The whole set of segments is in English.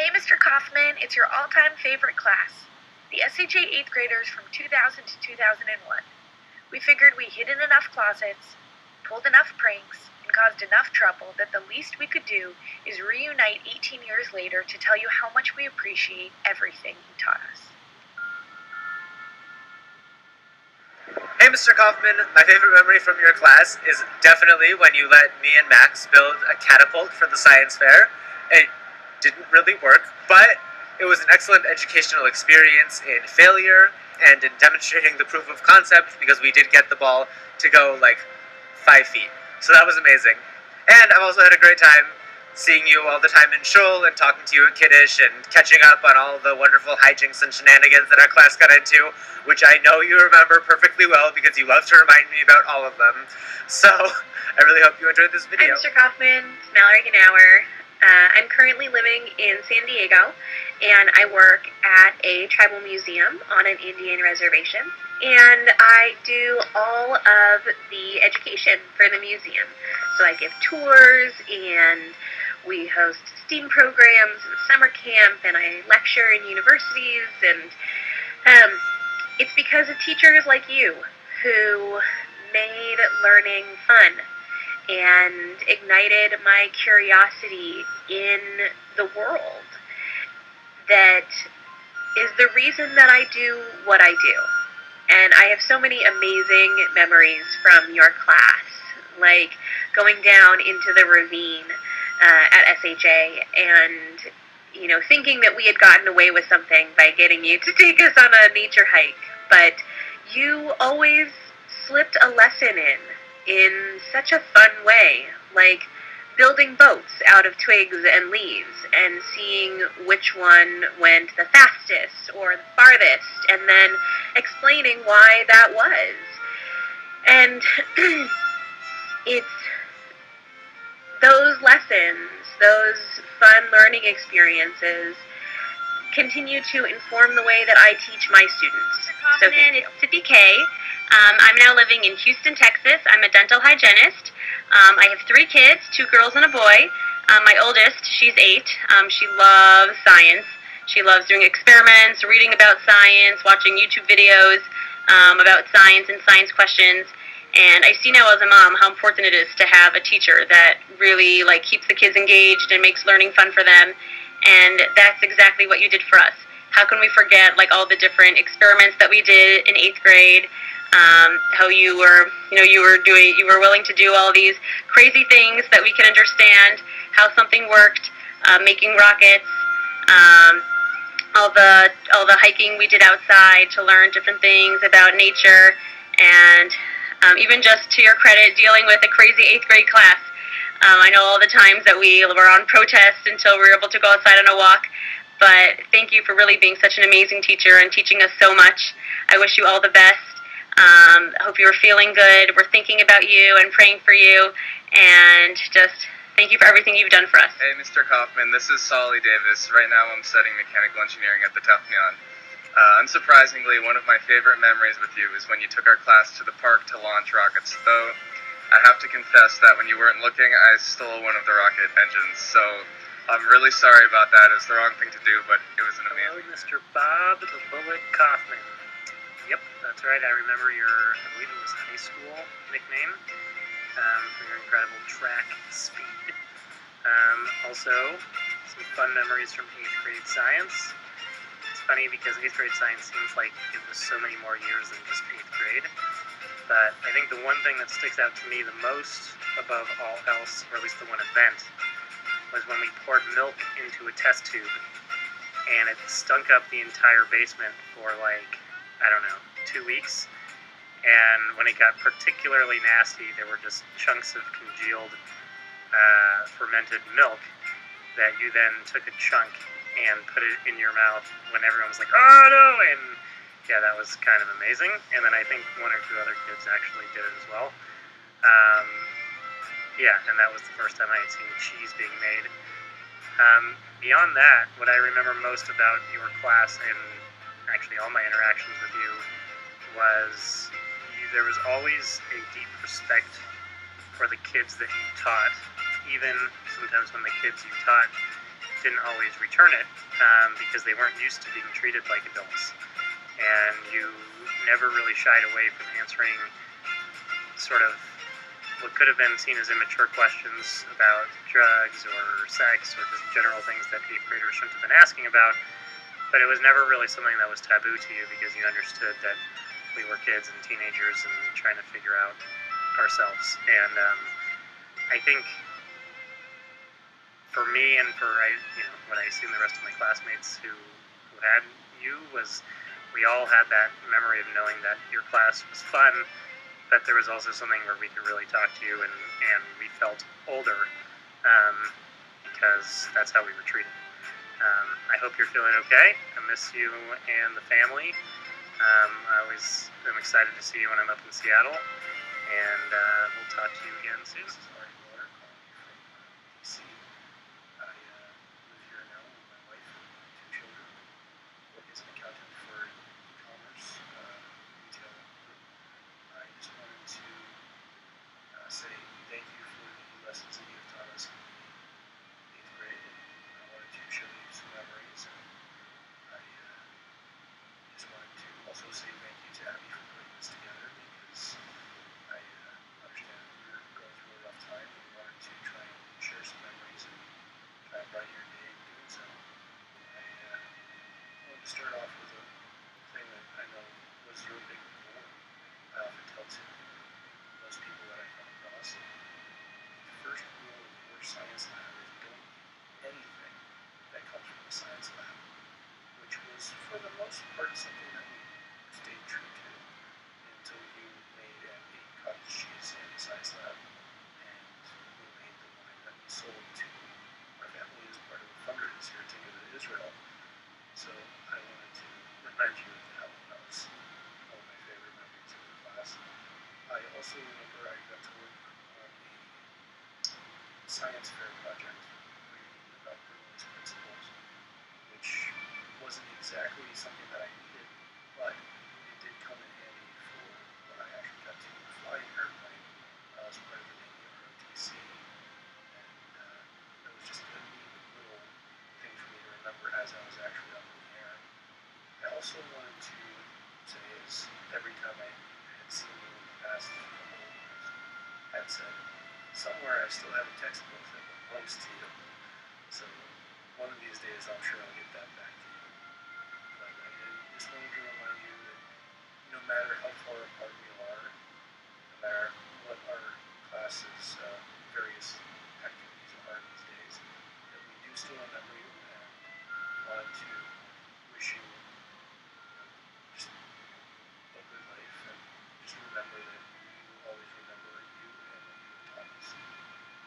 Hey, Mr. Kaufman, it's your all-time favorite class, the SHA 8th graders from 2000 to 2001. We figured we hid in enough closets, pulled enough pranks, and caused enough trouble that the least we could do is reunite 18 years later to tell you how much we appreciate everything you taught us. Hey, Mr. Kaufman, my favorite memory from your class is definitely when you let me and Max build a catapult for the science fair. It didn't really work, but it was an excellent educational experience in failure and in demonstrating the proof of concept because we did get the ball to go like 5 feet. So that was amazing. And I've also had a great time seeing you all the time in shul and talking to you at Kiddush and catching up on all the wonderful hijinks and shenanigans that our class got into, which I know you remember perfectly well because you love to remind me about all of them. So I really hope you enjoyed this video. Hi, Mr. Kaufman. It's Mallory Gnauer. I'm currently living in San Diego, and I work at a tribal museum on an Indian reservation, and I do all of the education for the museum. So I give tours, and we host STEAM programs and summer camp, and I lecture in universities, and it's because of teachers like you who made learning fun and ignited my curiosity in the world that is the reason that I do what I do. And I have so many amazing memories from your class, like going down into the ravine at SHA and, thinking that we had gotten away with something by getting you to take us on a nature hike. But you always slipped a lesson in such a fun way, like building boats out of twigs and leaves and seeing which one went the fastest or the farthest and then explaining why that was. And it's those lessons, those fun learning experiences continue to inform the way that I teach my students. So it's Tippy K. I'm now living in Houston, Texas. I'm a dental hygienist. I have 3 kids, 2 girls and a boy. My oldest, she's 8. She loves science. She loves doing experiments, reading about science, watching YouTube videos about science and science questions. And I see now as a mom how important it is to have a teacher that really keeps the kids engaged and makes learning fun for them. And that's exactly what you did for us. How can we forget all the different experiments that we did in 8th grade? How you were willing to do all these crazy things that we can understand how something worked, making rockets, all the hiking we did outside to learn different things about nature, and even just to your credit, dealing with a crazy 8th grade class. I know all the times that we were on protest until we were able to go outside on a walk, but thank you for really being such an amazing teacher and teaching us so much. I wish you all the best. I hope you were feeling good. We're thinking about you and praying for you, and just thank you for everything you've done for us. Hey, Mr. Kaufman, this is Solly Davis. Right now I'm studying mechanical engineering at the Technion. Unsurprisingly, one of my favorite memories with you is when you took our class to the park to launch rockets, though I have to confess that when you weren't looking, I stole one of the rocket engines, so I'm really sorry about that. It was the wrong thing to do, but it was an amazing... Hello, Mr. Bob the Bullet Kaufman. Yep, that's right. I remember your, I believe it was high school nickname for your incredible track speed. Also, some fun memories from 8th grade science. It's funny because 8th grade science seems like it was so many more years than just 8th grade. But I think the one thing that sticks out to me the most above all else, or at least the one event, was when we poured milk into a test tube and it stunk up the entire basement for 2 weeks. And when it got particularly nasty, there were just chunks of congealed fermented milk that you then took a chunk and put it in your mouth when everyone was like, oh no! And yeah, that was kind of amazing. And then I think 1 or 2 other kids actually did it as well. Yeah, and that was the first time I had seen cheese being made. Beyond that, what I remember most about your class and actually all my interactions with you was there was always a deep respect for the kids that you taught, even sometimes when the kids you taught didn't always return it because they weren't used to being treated like adults. And you never really shied away from answering sort of what could have been seen as immature questions about drugs or sex or just general things that 8th graders shouldn't have been asking about. But it was never really something that was taboo to you because you understood that we were kids and teenagers and trying to figure out ourselves. And I think for me and for what I assume the rest of my classmates who had you was we all had that memory of knowing that your class was fun, but there was also something where we could really talk to you and we felt older because that's how we were treated. I hope you're feeling okay. I miss you and the family. I always am excited to see you when I'm up in Seattle, and we'll talk to you again soon. Sorry, Laura, calling you from DC. I live here now with my wife and 2 children. Work as an accountant for e-commerce retail group. I just wanted to say thank you for the lessons that you've taught us in 8th grade. And I wanted to show you some memories. And I just wanted to also say thank you to Abby for putting this together because I understand that you're going through a rough time and wanted to try and share some memories and try and brighten your day in doing so. I wanted to start off with a thing that I know was your big goal. I often tell to most people that I come across. The first rule of your science lab is don't eat anything that comes from the science lab, which was for the most part something that we stayed true to until you made and ate cottage cheese in the science lab, and we made the wine that we sold to our family as part of a fundraiser to give to Israel. So I wanted to remind you of that one. That was one of my favorite memories of the class. I also remember I got to work on a science fair project reading about Bernoulli's principles, which wasn't exactly something that I needed, but it did come in handy for when I actually got to fly an airplane as part of the Navy ROTC. And that was just a neat little thing for me to remember as I was actually up in the air. I also wanted to say is every time I had seen you in the past couple of years, I had said, somewhere I still have a textbook that belongs to you. So one of these days I'm sure I'll get that back to you. But I just wanted to remind you that no matter how far apart we are, no matter what our class's various activities are these days, that we do still remember you and wanted to wish you just a good life and just remember that we will always remember you and what you have taught us.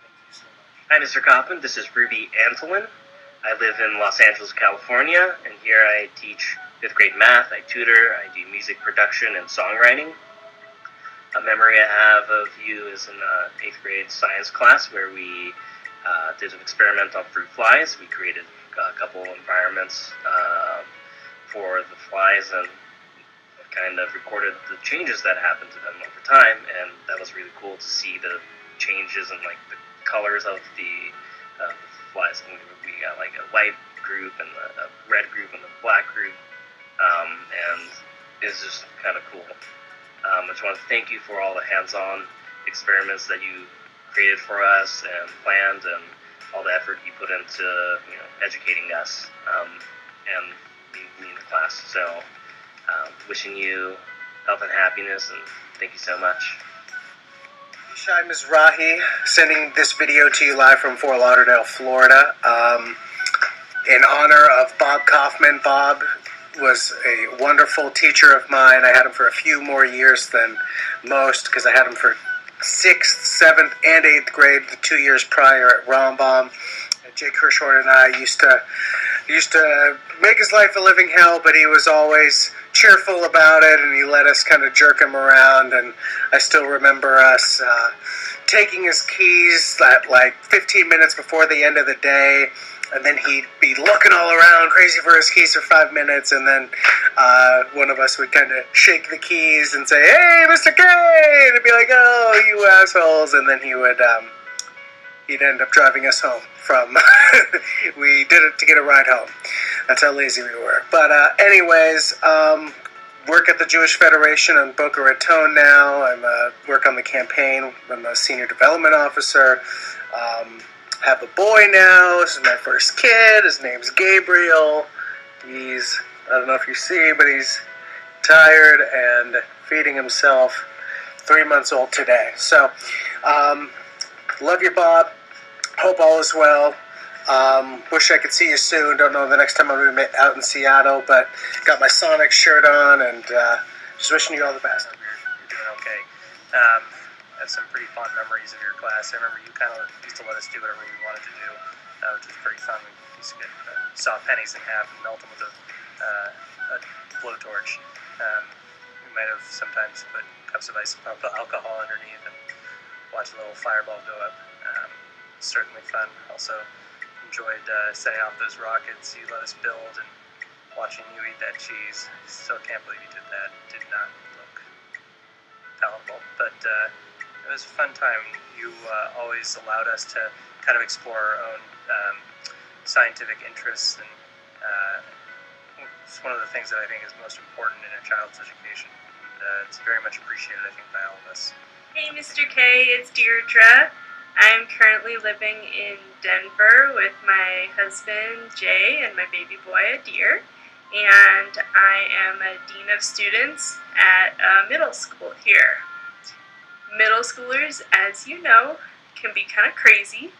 Thank you so much. Hi, Mr. Kaufman. This is Ruby Antolin. I live in Los Angeles, California, and here I teach 5th grade math. I tutor, I do music production and songwriting. A memory I have of you is in 8th grade science class where we did an experiment on fruit flies. We created a couple environments for the flies and kind of recorded the changes that happened to them over time, and that was really cool to see the changes in like the colors of the flies. And we got like a white group and a red group and a black group, and it's just kind of cool. I just want to thank you for all the hands-on experiments that you created for us and planned, and all the effort you put into educating us and me in the class. So wishing you health and happiness, and thank you so much. Shai Mizrahi, sending this video to you live from Fort Lauderdale, Florida. In honor of Bob Kaufman. Bob was a wonderful teacher of mine. I had him for a few more years than most because I had him for 6th, 7th, and 8th grade, the 2 years prior at Rambam. And Jake Hirschhorn and I used to make his life a living hell, but he was always cheerful about it, and he let us kind of jerk him around. And I still remember us taking his keys at like 15 minutes before the end of the day, and then he'd be looking all around crazy for his keys for 5 minutes, and then one of us would kind of shake the keys and say, "Hey, Mr. K!" and he'd be like, "Oh, you assholes," and then he'd end up driving us home. from. We did it to get a ride home. That's how lazy we were. But anyways, work at the Jewish Federation in Boca Raton now. I'm work on the campaign. I'm a senior development officer. Have a boy now. This is my first kid. His name's Gabriel. He's, I don't know if you see, but he's tired and feeding himself. 3 months old today. So, love you, Bob. Hope all is well. Wish I could see you soon. Don't know the next time I'm going to be out in Seattle, but got my Sonic shirt on and just wishing you all the best. You're doing okay. I have some pretty fond memories of your class. I remember you kind of used to let us do whatever we wanted to do, which was pretty fun. We used to get saw pennies in half and melt them with a blowtorch. We might have sometimes put cups of ice, put alcohol underneath, and watch a little fireball go up. Certainly fun. Also enjoyed setting off those rockets you let us build and watching you eat that cheese. Still can't believe you did that. Did not look palatable, but it was a fun time. You always allowed us to kind of explore our own scientific interests, and it's one of the things that I think is most important in a child's education. And, it's very much appreciated, I think, by all of us. Hey, Mr. K, it's Deirdre. I'm currently living in Denver with my husband, Jay, and my baby boy, Adir. And I am a dean of students at a middle school here. Middle schoolers, as you know, can be kind of crazy,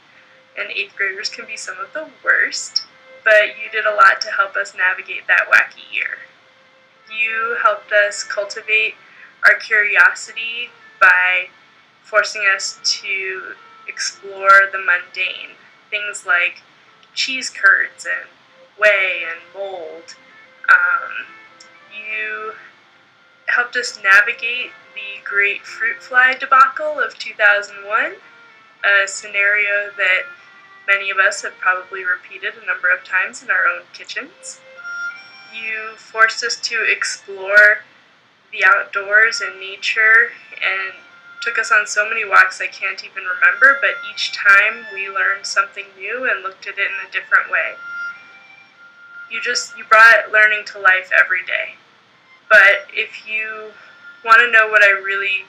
and 8th graders can be some of the worst, but you did a lot to help us navigate that wacky year. You helped us cultivate our curiosity by forcing us to explore the mundane, things like cheese curds and whey and mold. You helped us navigate the great fruit fly debacle of 2001, a scenario that many of us have probably repeated a number of times in our own kitchens. You forced us to explore the outdoors and nature and took us on so many walks I can't even remember, but each time we learned something new and looked at it in a different way. You brought learning to life every day. But if you want to know what I really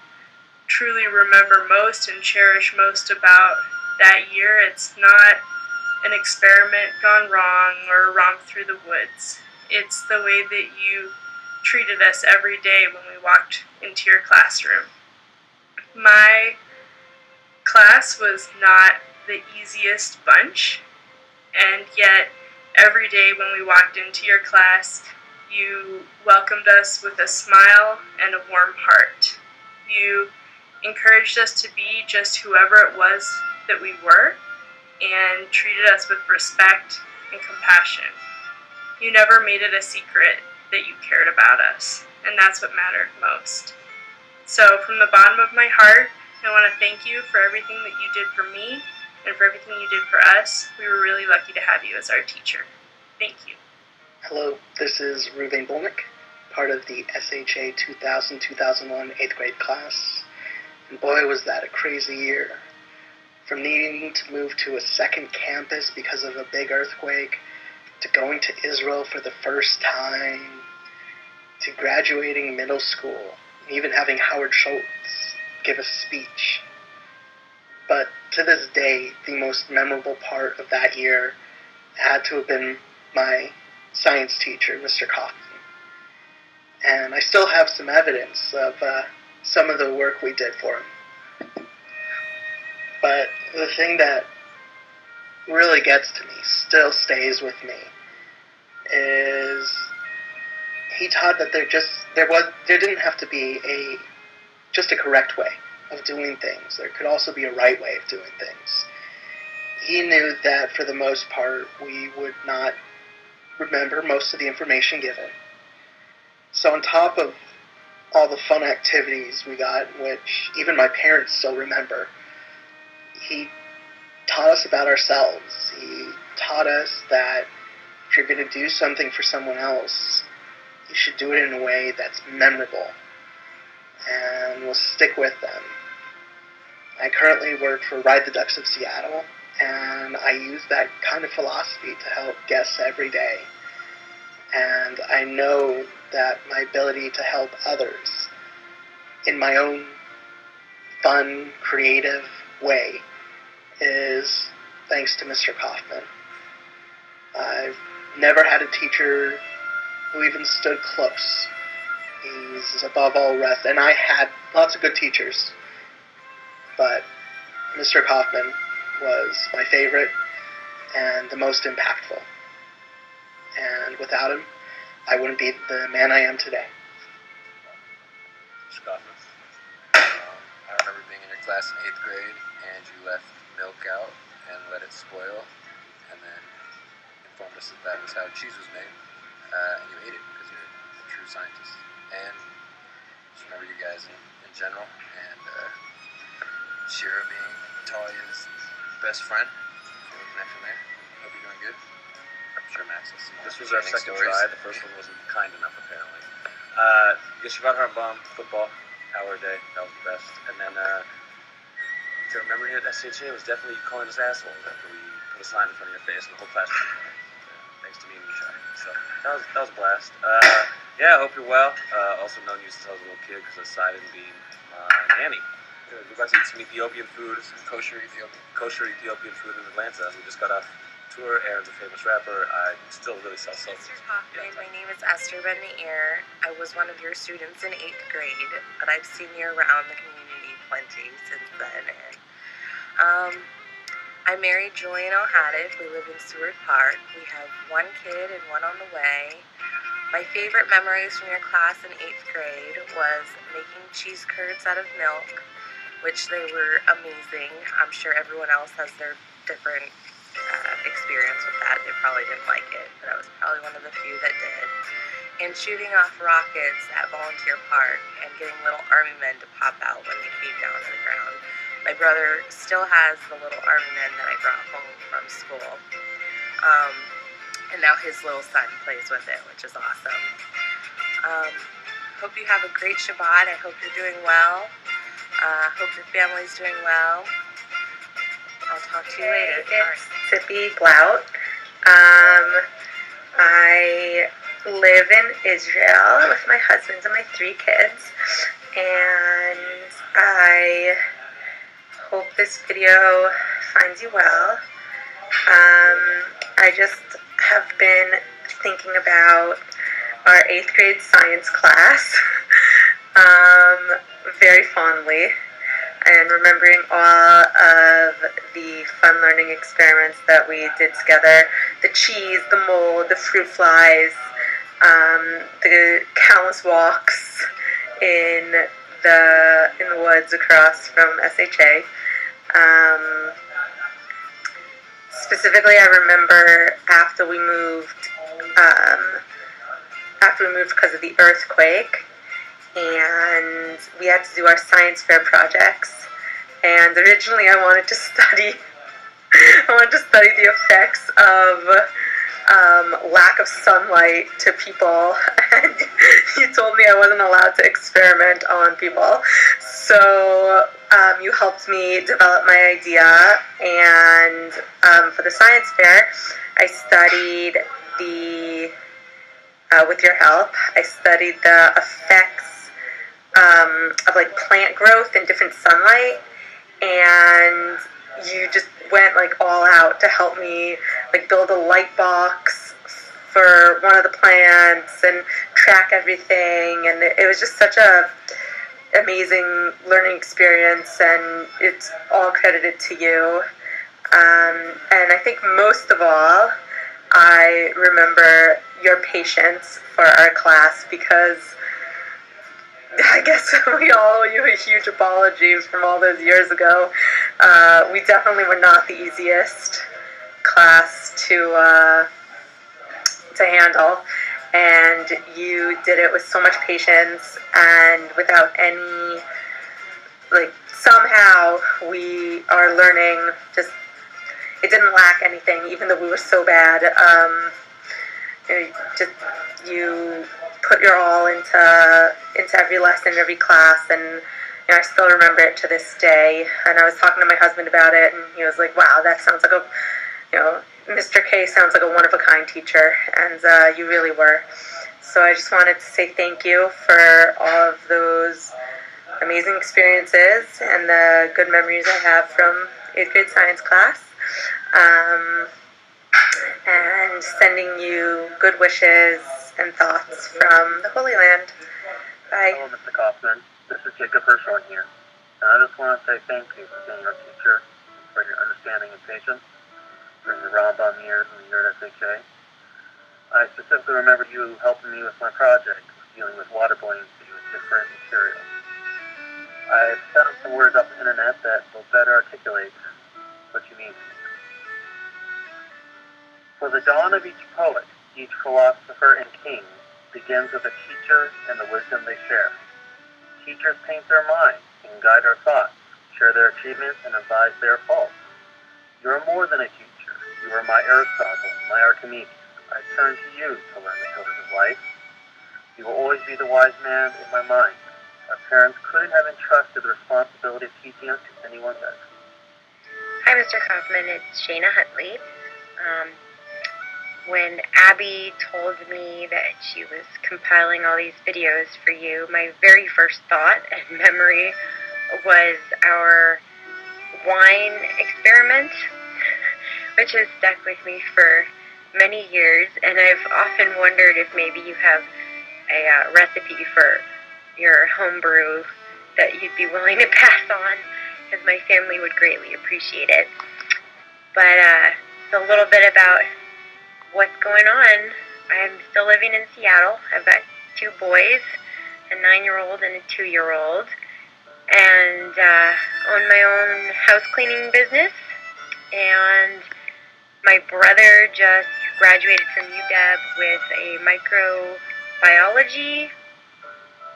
truly remember most and cherish most about that year, it's not an experiment gone wrong or a romp through the woods. It's the way that you treated us every day when we walked into your classroom. My class was not the easiest bunch, and yet every day when we walked into your class, you welcomed us with a smile and a warm heart. You encouraged us to be just whoever it was that we were, and treated us with respect and compassion. You never made it a secret that you cared about us, and that's what mattered most. So from the bottom of my heart, I want to thank you for everything that you did for me and for everything you did for us. We were really lucky to have you as our teacher. Thank you. Hello, this is Ruben Bolnick, part of the SHA 2000-2001 8th grade class. And boy, was that a crazy year. From needing to move to a second campus because of a big earthquake, to going to Israel for the first time, to graduating middle school, and even having Howard Schultz give a speech. But to this day, the most memorable part of that year had to have been my science teacher, Mr. Kaufman. And I still have some evidence of some of the work we did for him. But the thing that really gets to me, still stays with me, is he taught that there didn't have to be just a correct way of doing things. There could also be a right way of doing things. He knew that for the most part we would not remember most of the information given. So on top of all the fun activities we got, which even my parents still remember, he taught us about ourselves. He taught us that if you're going to do something for someone else, you should do it in a way that's memorable and will stick with them. I currently work for Ride the Ducks of Seattle, and I use that kind of philosophy to help guests every day. And I know that my ability to help others in my own fun, creative way is thanks to Mr. Kaufman. I've never had a teacher who even stood close. He's above all rest, and I had lots of good teachers, but Mr. Kaufman was my favorite and the most impactful. And without him, I wouldn't be the man I am today. Mr. Kaufman, I remember being in your class in 8th grade, and you left milk out and let it spoil, and then informed us that was how cheese was made, and you ate it because you're a true scientist. And just remember you guys in general, and Shira being Talia's best friend. Feel a connection there. Hope you're doing good. I'm sure Max has some more. This was our second stories. try. The first one wasn't kind enough, apparently. Yeshivat Harbam, football, hour a day. That was the best. And then, to remember you at SHA was definitely you calling us assholes after we put a sign in front of your face and the whole class. Thanks to me and Mishai. So that was a blast. Yeah, I hope you're well. Also known you since I was a little kid because I decided to be my nanny. We're about to eat some Ethiopian food, some kosher Ethiopian food in Atlanta. We just got off tour. Aaron's a famous rapper. I still really sell soap. Mr. Kaufman, my name is Esther Ben Meir. I was one of your students in 8th grade, but I've seen you around the community plenty since then. And, I married Julian O'Haddick. We live in Seward Park. We have one kid and one on the way. My favorite memories from your class in 8th grade was making cheese curds out of milk, which they were amazing. I'm sure everyone else has their different experience with that. They probably didn't like it, but I was probably one of the few that did. And shooting off rockets at Volunteer Park and getting little army men to pop out when they came down to the ground. My brother still has the little army men that I brought home from school. And now his little son plays with it, which is awesome. Hope you have a great Shabbat. I hope you're doing well. Hope your family's doing well. I'll talk to you later. It's Sippy Blout. I live in Israel with my husband and my 3 kids, and I hope this video finds you well. I just have been thinking about our 8th grade science class very fondly, and remembering all of the fun learning experiments that we did together. The cheese, the mold, the fruit flies, the countless walks in the woods across from SHA. Specifically, I remember after we moved because of the earthquake, and we had to do our science fair projects. And originally, I wanted to study the effects of lack of sunlight to people, and you told me I wasn't allowed to experiment on people. So you helped me develop my idea, and for the science fair, I studied with your help, I studied the effects of like plant growth in different sunlight, and you just went like all out to help me like build a light box for one of the plants and track everything, and it was just such a amazing learning experience, and it's all credited to you. And I think most of all, I remember your patience for our class, because I guess we all owe you a huge apology from all those years ago. We definitely were not the easiest class to handle, and you did it with so much patience and without any, like, somehow our learning just, it didn't lack anything, even though we were so bad. You put your all into every lesson, every class, and I still remember it to this day. And I was talking to my husband about it, and he was like, "Wow, that sounds like Mr. K sounds like a one-of-a-kind teacher," and you really were. So I just wanted to say thank you for all of those amazing experiences and the good memories I have from 8th grade science class. And sending you good wishes and thoughts from the Holy Land. Bye. Hello, Mr. Kaufman. This is Jacob Hirschhorn here. And I just want to say thank you for being our teacher, for your understanding and patience during the Rambam years and the year at SHA. I specifically remember you helping me with my project, dealing with water buoyancy with different materials. I've found some words off the internet that will better articulate what you mean to me. For the dawn of each poet, each philosopher and king begins with a teacher and the wisdom they share. Teachers paint their minds and guide our thoughts, share their achievements and advise their faults. You are more than a teacher. You are my Aristotle, my Archimedes. I turn to you to learn the pillars of life. You will always be the wise man in my mind. Our parents couldn't have entrusted the responsibility of teaching us to anyone better. Hi, Mr. Kaufman. It's Shayna Huntley. When Abby told me that she was compiling all these videos for you, my very first thought and memory was our wine experiment, which has stuck with me for many years, and I've often wondered if maybe you have a recipe for your homebrew that you'd be willing to pass on, because my family would greatly appreciate it. But a little bit about what's going on. I'm still living in Seattle. I've got 2 boys, a 9-year-old and a 2-year-old, and own my own house cleaning business. And my brother just graduated from UW with a microbiology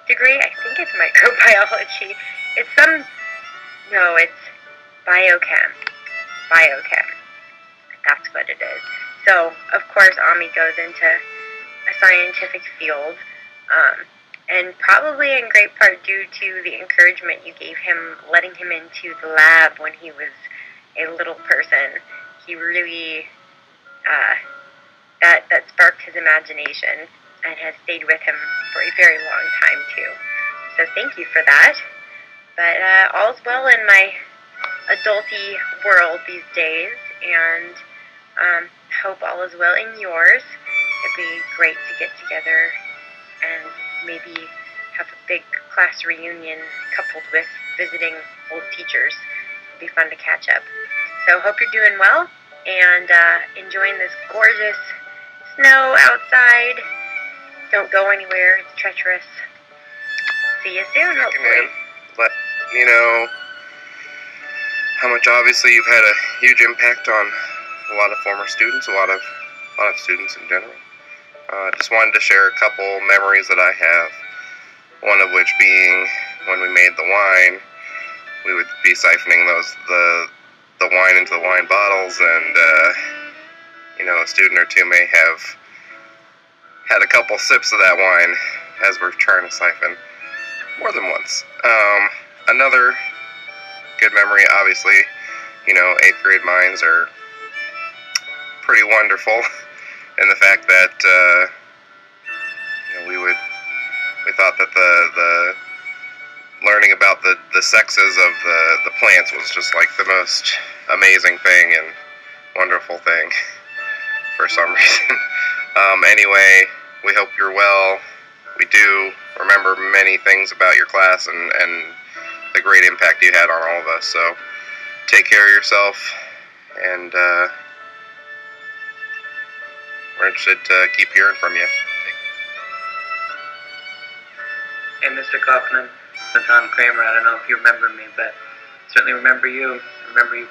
degree. I think it's microbiology. It's biochem. Biochem. That's what it is. So, of course, Ami goes into a scientific field, and probably in great part due to the encouragement you gave him, letting him into the lab when he was a little person. He really, that sparked his imagination and has stayed with him for a very long time, too. So thank you for that. But all's well in my adulty world these days, and hope all is well in yours. It'd be great to get together and maybe have a big class reunion coupled with visiting old teachers. It'd be fun to catch up. So hope you're doing well and enjoying this gorgeous snow outside. Don't go anywhere. It's treacherous. See you soon, hopefully. Let you know how much obviously you've had a huge impact on a lot of former students, a lot of students in general. Just wanted to share a couple memories that I have. One of which being when we made the wine, we would be siphoning the wine into the wine bottles, and a student or two may have had a couple sips of that wine as we're trying to siphon more than once. Another good memory, obviously, 8th grade minds are pretty wonderful in the fact that we thought that the learning about the sexes of the plants was just like the most amazing thing and wonderful thing for some reason. Anyway, we hope you're well. We do remember many things about your class and the great impact you had on all of us. So take care of yourself, and we're interested to keep hearing from you. Hey, Mr. Kaufman, it's Tom Kramer. I don't know if you remember me, but I certainly remember you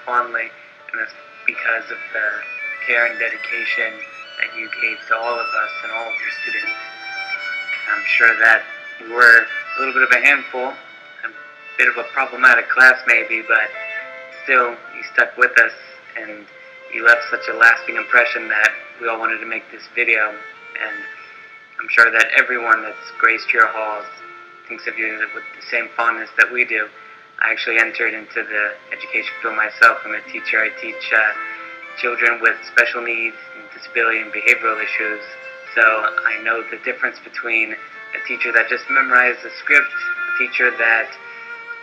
fondly, and that's because of the care and dedication that you gave to all of us and all of your students. I'm sure that you were a little bit of a handful, a bit of a problematic class maybe, but still you stuck with us and you left such a lasting impression that we all wanted to make this video, and I'm sure that everyone that's graced your halls thinks of you with the same fondness that we do. I actually entered into the education field myself. I'm a teacher. I teach children with special needs, and disability, and behavioral issues. So I know the difference between a teacher that just memorizes a script, a teacher that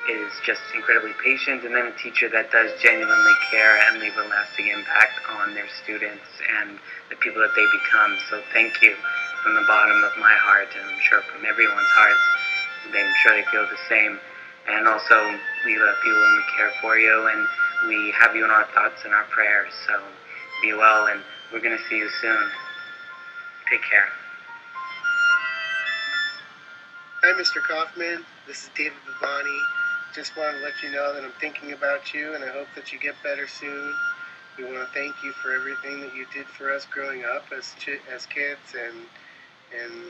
is just incredibly patient, and then a teacher that does genuinely care and leave a lasting impact on their students and the people that they become. So thank you from the bottom of my heart, and I'm sure from everyone's hearts. I'm sure they feel the same. And also, we love you and we care for you, and we have you in our thoughts and our prayers. So be well, and we're going to see you soon. Take care. Hi, Mr. Kaufman. This is David Bavani. Just wanted to let you know that I'm thinking about you, and I hope that you get better soon. We want to thank you for everything that you did for us growing up as kids, and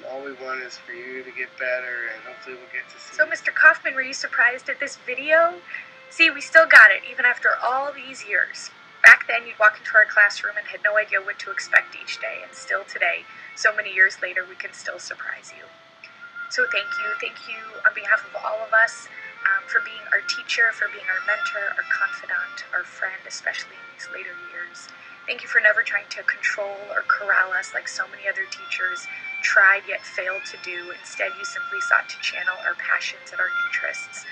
all we want is for you to get better, and hopefully we'll get to see So, you. Mr. Kaufman, were you surprised at this video? See, we still got it, even after all these years. Back then, you'd walk into our classroom and had no idea what to expect each day, and still today, so many years later, we can still surprise you. So thank you on behalf of all of us for being our teacher, for being our mentor, our confidant, our friend, especially in these later years. Thank you for never trying to control or corral us like so many other teachers tried yet failed to do. Instead, you simply sought to channel our passions and our interests.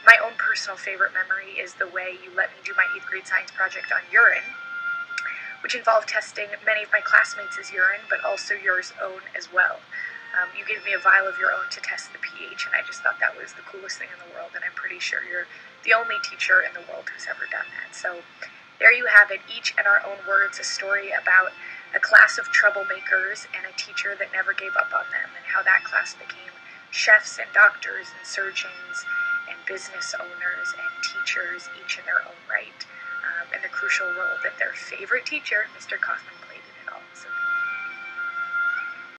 My own personal favorite memory is the way you let me do my 8th grade science project on urine, which involved testing many of my classmates' urine, but also yours own as well. You gave me a vial of your own to test the pH, and I just thought that was the coolest thing in the world, and I'm pretty sure you're the only teacher in the world who's ever done that. So there you have it, each in our own words, a story about a class of troublemakers and a teacher that never gave up on them, and how that class became chefs and doctors and surgeons and business owners and teachers, each in their own right, and the crucial role that their favorite teacher, Mr. Kaufman,